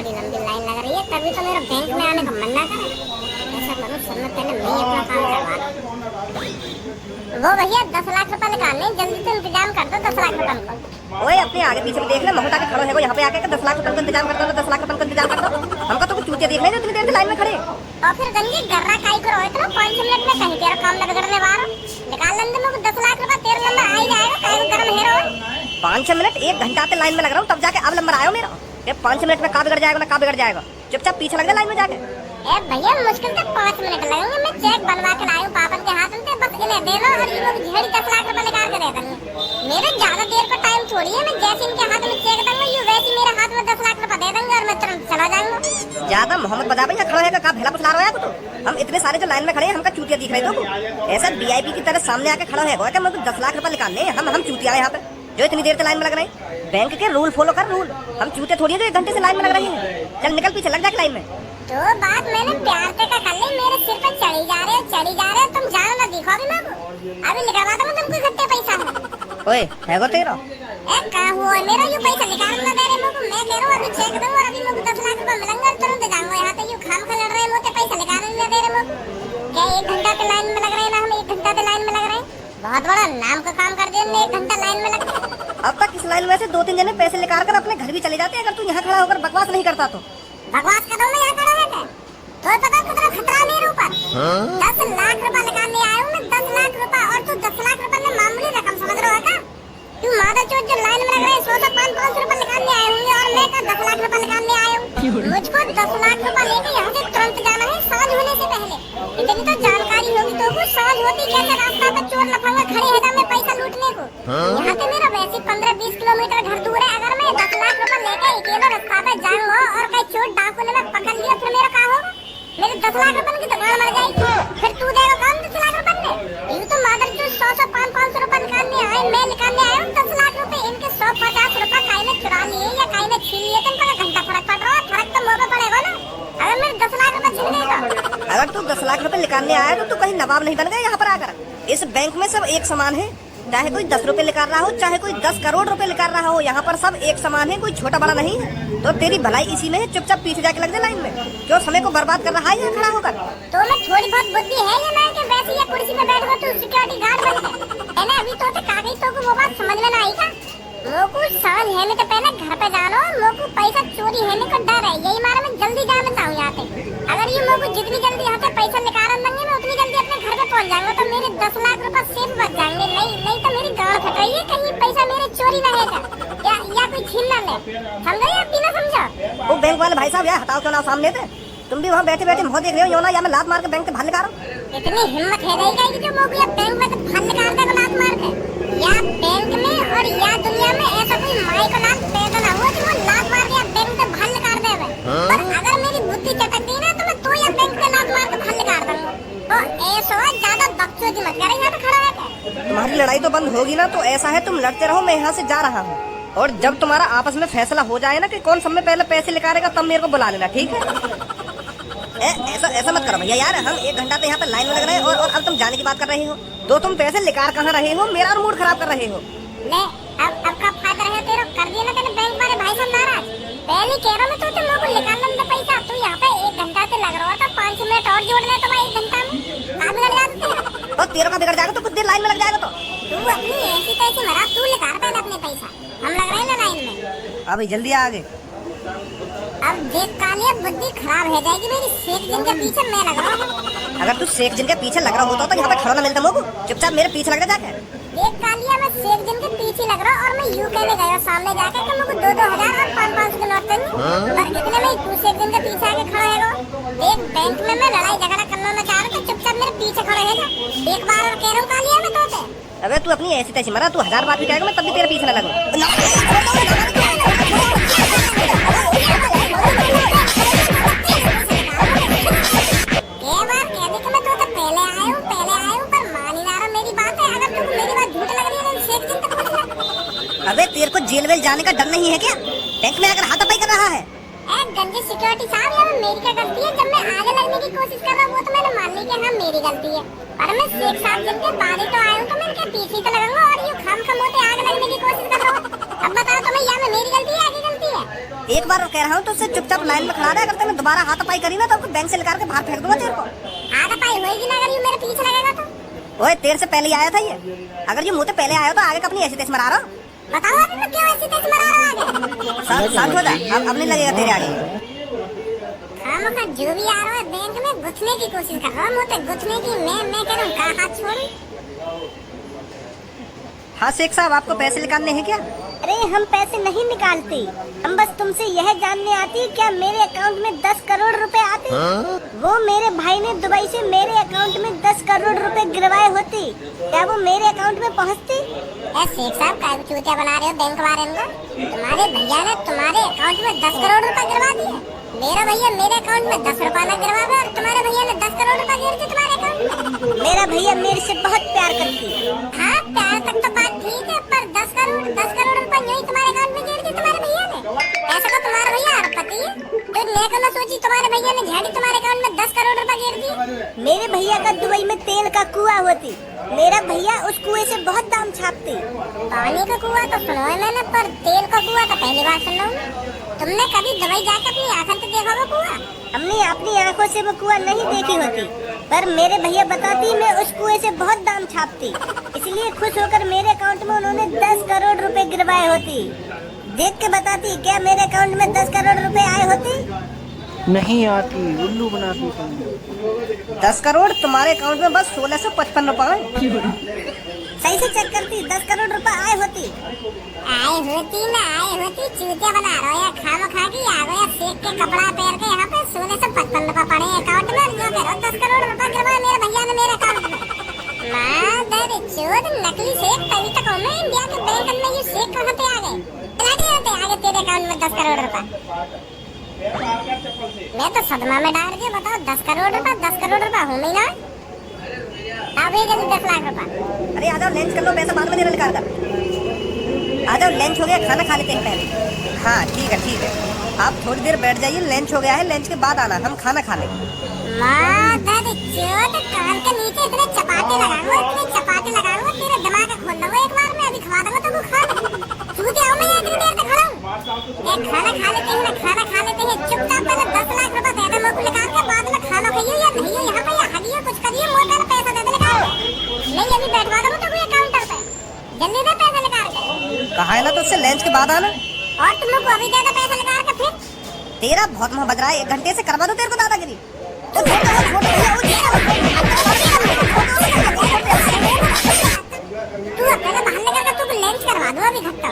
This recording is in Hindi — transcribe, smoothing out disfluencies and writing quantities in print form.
बड़ी लंबी लाइन लग रही है, तभी तो मेरा बैंक में आने का मन ना करे। ऐसा करो, सब में पहले मैं ही अपना काम करवा लूं। वो भैया 10 लाख रुपए निकालने, जल्दी से इंतजाम कर दो 10 लाख रुपए को। ओए अपने आगे पीछे देख ले, बहुत आगे खड़ो है वो, यहाँ पे आके 10 लाख रुपए का इंतजाम कर दो, 10 लाख रुपए का इंतजाम कर दो। हमको तो कुछ चूतिया देख ले इतनी देर से लाइन में खड़े। और फिर गंजी गर्रा काई करो इतना, 5 मिनट में कहीं तेरा काम लग करने वाला निकाल लेंगे मुझे 10 लाख रुपए, तेरा नंबर आ ही जाएगा। काई गरम हेरो 5 मिनट 1 घंटा से लाइन में लग रहा हूँ, तब जाके अब नंबर आयो मेरा। ये 5 मिनट में का बिगड़ जाएगा ना, का बिगड़ जाएगा। चुपचाप पीछे लग जा लाइन में जाके। ए भैया मुश्किल से 5 मिनट लगेंगे, मैं चेक बनवा के लाऊं पापन के हाथ में, बस इन्हें दे दो और ये लोग झेड़ी 10 लाख रुपए निकाल के दे देंगे। मेरे ज्यादा देर का टाइम थोड़ी है, मैं जैसे इनके हाथ में चेक दूंगा ये वैसे मेरे हाथ में 10 लाख रुपए दे देंगे और मैं तुरंत चला जाऊंगा। ज्यादा मोहम्मद बजा भैया खड़ा है का भेला पुछला रहा है तो हम इतने सारे जो लाइन में खड़े हैं, हमका चूतिया दिख रहे तो ऐसा वीआईपी की तरह सामने आके खड़ा है क्या मुझे 10 लाख रुपए निकालने, हम चूतिया है यहाँ पे जो इतनी देर से लाइन में लग रहे हैं। बैंक के रूल फॉलो कर, रूल। हम चूते थोड़ी है जो 1 घंटे से लाइन में लग रहे हैं। चल निकल पीछे लग जा लाइन में। तो बात मैंने प्यार से कर ली, मेरे सिर पे चढ़ी जा रहे हो तुम, जानो ना दिखो अभी मैं अभी निकलवा दूंगा तुमको इकट्ठे पैसा। ओए है वो तेरा ए कहां हुआ मेरा, यू पैसा निकाल ना दे रहे मुझको, मैं कह रहा हूं अभी चेक दूं और अभी मुझको 10 लाख रुपए मिलेंगे और तुरंत जाऊंगा। यहां पे यू खाम खा लड़ रहे हैं, मुझे पैसा निकालने नहीं दे रहे मुझको। क्या 1 घंटा के लाइन में लग रहे हैं ना, हम 1 घंटा के लाइन में लग रहे हैं, बहुत बड़ा नाम का काम कर दिया हमने, 1 घंटा लाइन में लग गए। अब तक इस लाइन में से 2-3 जने पैसे निकाल कर अपने घर भी चले जाते अगर तू यहाँ खड़ा होकर बकवास नहीं करता तो। बकवास कर रहा हूं मैं, यहाँ खड़ा है क्या तो पता कितना खतरा मेरे ऊपर। 10 लाख रुपए निकालने आया हूँ मैं, 10 लाख रुपए, और तू 10 लाख रुपए में मामूली रकम समझ रहा है क्या? तू मादा चोट जो लाइन में लग रहे हैं 100-500 रुपए निकालने आए होंगे और मैं 10 लाख रुपए निकालने आया हूँ। मुझको 10 लाख रुपए लेके यहाँ से तुरंत जाना है, सांझ होने से पहले। इतनी तो जानकारी होगी तो कुछ सांझ होती कैसे रास्ता पे चोर लफंगा खड़े है मैं पैसा लूटने को। यहाँ से मेरा वैसे 15-20 किलोमीटर घर दूर है, अगर मैं 10 लाख रुपए लेके अकेले रास्ता पे जाऊंगा और कहीं चोर डाकू ने पकड़ लिया फिर मेरा क्या होगा? मेरे 10 लाख रुपए की दुकान मर जाएगी, फिर तू देगा कौन 10 लाख रुपए में? ये तो मादर जो 100-500 रुपए निकालने आए, मैं निकालने आया हूँ 10 लाख रुपए, इनके 150 रुपए काई ने चुरा लिए या काई ने छीन लिए, तुम पर घंटा फर्क पड़ रहा है, फर्क तो मुंह पे पड़ेगा ना। अगर मेरे 10 लाख रुपए छीन गए अगर तू 10 लाख रुपए निकालने आया तो तू कहीं नवाब नहीं बन गया यहाँ पर आकर। इस बैंक में सब एक समान है, चाहे कोई 10 रुपए निकाल रहा हो चाहे कोई 10 करोड़ रुपए निकाल रहा हो, यहाँ पर सब एक समान है, कोई छोटा बड़ा नहीं है। तो तेरी भलाई इसी में है, चुपचाप पीछे जाके लग जा लाइन में, क्यों समय को बर्बाद कर रहा है यहाँ खड़ा होकर। तो मैं थोड़ी बहुत बुद्धि है ये ना कि वैसे ये कुर्सी पे बैठ गो तू सिक्योरिटी गार्ड बन गया है ना, अभी तो कागज तो को वो बात समझ में ना आई था। मोकू सांझ है तो पहले घर पे जानो, मोकू पैसा चोरी है का डर है, यही मारे मैं जल्दी जाना चाहूँ यहाँ पे। अगर ये मोकू जितनी जल्दी यहाँ से पैसा निकाल देंगे मैं उतनी जल्दी अपने घर पे पहुँच जाऊंगा, तो मेरे 10 लाख रुपए सेफ बच जाएंगे। नहीं तो मेरी गांड फट रही है, कहीं पैसा मेरे चोरी ना है या कोई छीन ना ले, समझो या बिना समझो। वो बैंक वाले भाई साहब यार हटाओ क्यों ना सामने थे, तुम भी वहाँ बैठे बैठे मुँह देख रहे हो, या मैं लात मार के बैंक से बाहर निकाल रहा हूँ। इतनी हिम्मत है नहीं कि जो मोकू या बैंक में से बाहर निकाल दे लात मार के, या बैंक में और या दुनिया में ऐसा कोई माई का नाम पैदा ना हुआ कि वो लात मार के या बैंक से बाहर निकाल दे। पर अगर मेरी बुद्धि चटक गई ना तो मैं तो या बैंक से लात मार के बाहर निकाल दूंगा। तो ऐसा ज्यादा बकचोदी मत कर, यहाँ पे खड़ा है। तुम्हारी लड़ाई तो बंद होगी ना, तो ऐसा है तुम लड़ते रहो, मैं यहाँ से जा रहा हूँ, और जब तुम्हारा आपस में फैसला हो जाए ना कि कौन सब में पहले पैसे निकालेगा तब मेरे को बुला लेना, ठीक है? ऐसा मत करो भैया यार, हम 1 घंटा से यहाँ पे लाइन में लग रहे हैं और अब तुम जाने की बात कर रहे हो, तो तुम पैसे निकाल कहाँ रहे हो, मेरा और मूड खराब कर रहे हो। ले अब का फायदा रहे तेरा, कर दिया ना तेरे बैंक वाले भाई साहब नाराज। पहले कह रहा मैं तो तुम लोगों को निकालने में पैसा, तू यहाँ पे 1 घंटा से लग रहा था, 5 मिनट और जोड़ ले तो मैं 1 घंटा में काम बिगड़ जाता। तो तेरा का बिगड़ जाएगा तो कुछ देर लाइन में लग जाएगा। तो तू अपनी ऐसी तैसी मरा, तू निकाल पहले अपने पैसा, हम लग रहे हैं ना लाइन में। अभी जल्दी आ आगे। अब देख कालिया बुद्धि खराब हो जाएगी मेरी, शेख जिन के पीछे मैं लग रहा हूँ। अगर तू शेख जिन के पीछे लग रहा होता तो यहाँ पे खड़ा ना मिलता मोकू, चुपचाप मेरे पीछे लग जा जाके। देख कालिया मैं शेख जिन के पीछे लग रहा और मैं यूके में गया सामने जाके कि मुझे 2-2 हजार और 500 के नोट चाहिए, पर इतने में तू शेख जिन के पीछे आके खड़ा है। देख बैंक में मैं लड़ाई झगड़ा करना ना चाह रहा, तो चुपचाप मेरे पीछे खड़ा है। एक बार और कह रहा हूँ कालिया मैं तो अबे तू अपनी ऐसी तैसी मरा, तू 1000 बात भी कहेगा मैं तब भी तेरे पीछे न लगूं। अबे तेरे को जेल वेल जाने का डर नहीं है क्या? बैंक में आकर हाथापाई कर रहा है। गंजे सिक्योरिटी साहब, ये मेरी क्या गलती है? जब मैं आगे लगने की कोशिश कर रहा हूँ वो तो मैंने मान ली कि हाँ मेरी गलती है, पर मैं शेख साहब जिनके बारी तो आया हूँ तो मैं इनके पीछे तो लगूंगा और ये खाम होते आगे लगने की कोशिश कर रहा हूँ। अब बताओ तुम्हें यहाँ में मेरी गलती है आगे गलती है? एक बार कह रहा हूँ तो उससे चुपचाप लाइन में खड़ा रहे। अगर तूने दोबारा हाथापाई करी ना तो बैंक से निकाल के बाहर फेंक दूंगा तेरे को। हाथापाई होएगी ना अगर ये मेरे पीछे लगेगा तो। ओए तेरे से पहले ही आया था ये। अगर ये मुँह से पहले आया तो आगे का अपनी ऐसी तेज मरा रहा। बताओ अभी मैं क्यों ऐसी तेज मरा रहा आगे? शांत हो जा, अब नहीं लगेगा तेरे आगे। खामखा जो भी आ रहा है बैंक में घुसने की कोशिश कर रहा है, मुँह पे घुसने की। मैं कह रहा हूँ कहाँ हाथ छोड़ूं? हाँ शेख साहब, आपको पैसे निकालने हैं क्या? अरे हम पैसे नहीं निकालते, हम बस तुमसे यह जानने आती है क्या मेरे अकाउंट में 10 करोड़ रुपए आते? वो मेरे भाई ने दुबई से मेरे अकाउंट में 10 करोड़ रुपए गिरवाए होते, क्या वो मेरे अकाउंट में पहुंचते? शेख साहब का चूतिया बना रहे हो बैंक वाले को। तुम्हारे भैया ने तुम्हारे अकाउंट में 10 करोड़ रुपए गिरवा दिए। मेरा भैया मेरे अकाउंट में 10 रुपए न गिरवा और तुम्हारे भैया ने 10 करोड़ रुपए गिर दिए तुम्हारे अकाउंट में। मेरा भैया मेरे से बहुत प्यार करती है। हाँ प्यार तक तो बात ठीक है, पर 10 करोड़ रुपए यही तुम्हारे अकाउंट में गिर दिए तुम्हारे भैया ने। ऐसा तो तुम्हारा भैया अरबपति है, तो नेक न सोची तुम्हारे भैया ने झाड़ी तुम्हारे अकाउंट में 10 करोड़ रुपए गिर दिए। मेरे भैया का दुबई में तेल का कुआं होती, मेरा भैया उस कुएं से बहुत दाम छापते। पानी का कुआं तो सुना है मैंने, पर तेल का कुआं तो पहली बार सुन रहा हूँ। तुमने कभी दुबई जाकर अपनी आंखों से देखा वो कुआं? हमने अपनी आंखों से वो कुआं नहीं देखी होती, पर मेरे भैया बताती मैं उस कुएं से बहुत दाम छापती, इसलिए खुश होकर मेरे अकाउंट में उन्होंने 10 करोड़ रुपए गिरवाए होती। देख के बताती क्या मेरे अकाउंट में 10 करोड़ रुपए आए होते? नहीं आती, उल्लू बनाती तुम। 10 करोड़ तुम्हारे अकाउंट में बस 1655 रुपए। सही से चेक करती, 10 करोड़ रुपए आए होती। आए होती चूतिया बना रहा है। खामखा की आ गया सेक के कपड़ा पहन के यहाँ पे 1655 रुपए पड़े अकाउंट में, जो कह रहा 10 करोड़ रुपए गिरवाए मेरे भैया ने मेरे अकाउंट में। मादर चोद नकली सेक, तभी तक मैं इंडिया के बैंक में ये सेक कहाँ पे आ गए? आगे तेरे अकाउंट में 10 करोड़ रुपए। मैं तो सदमा में डाल दिया। बताओ 10 करोड़ रुपए हो ही ना। अब ये 10 लाख रुपए। अरे आ जाओ लंच कर लो, पैसा बाद में देना निकाल कर। आ जाओ लंच हो गया, खाना खा लेते हैं पहले। हाँ ठीक है, आप थोड़ी देर बैठ जाइए, लंच हो गया है, लंच के बाद आना, हम खाना खा लेंगे। मादर चोद कान के नीचे इतने चपाटे लगाऊंगा तेरे दिमाग का खोल दूंगा एक बार में। अभी खवा दूंगा तो खा ले। चूतिया आओ, मैं इतनी देर तक खड़ा हूं। एक खाना खा लेते हैं चुपचाप। पहले 10 लाख रुपए दे दे मुंह को निकाल के, बाद में खाना खाइए या नहीं है यहाँ पे, या हगिए कुछ करिए, मोटा का पैसा दे दे निकाल। नहीं अभी बैठवा दूंगा तो कोई काउंटर पे, जल्दी दे पैसा निकाल के। कहा है ना तो उससे लंच के बाद आना। और तुम लोग को अभी दे दे पैसा निकाल के। फिर तेरा बहुत मुंह बज रहा है, 1 घंटे से करवा दो तेरे को दादागिरी। तू पहले बाहर निकल के तू लंच करवा दो अभी घंटा।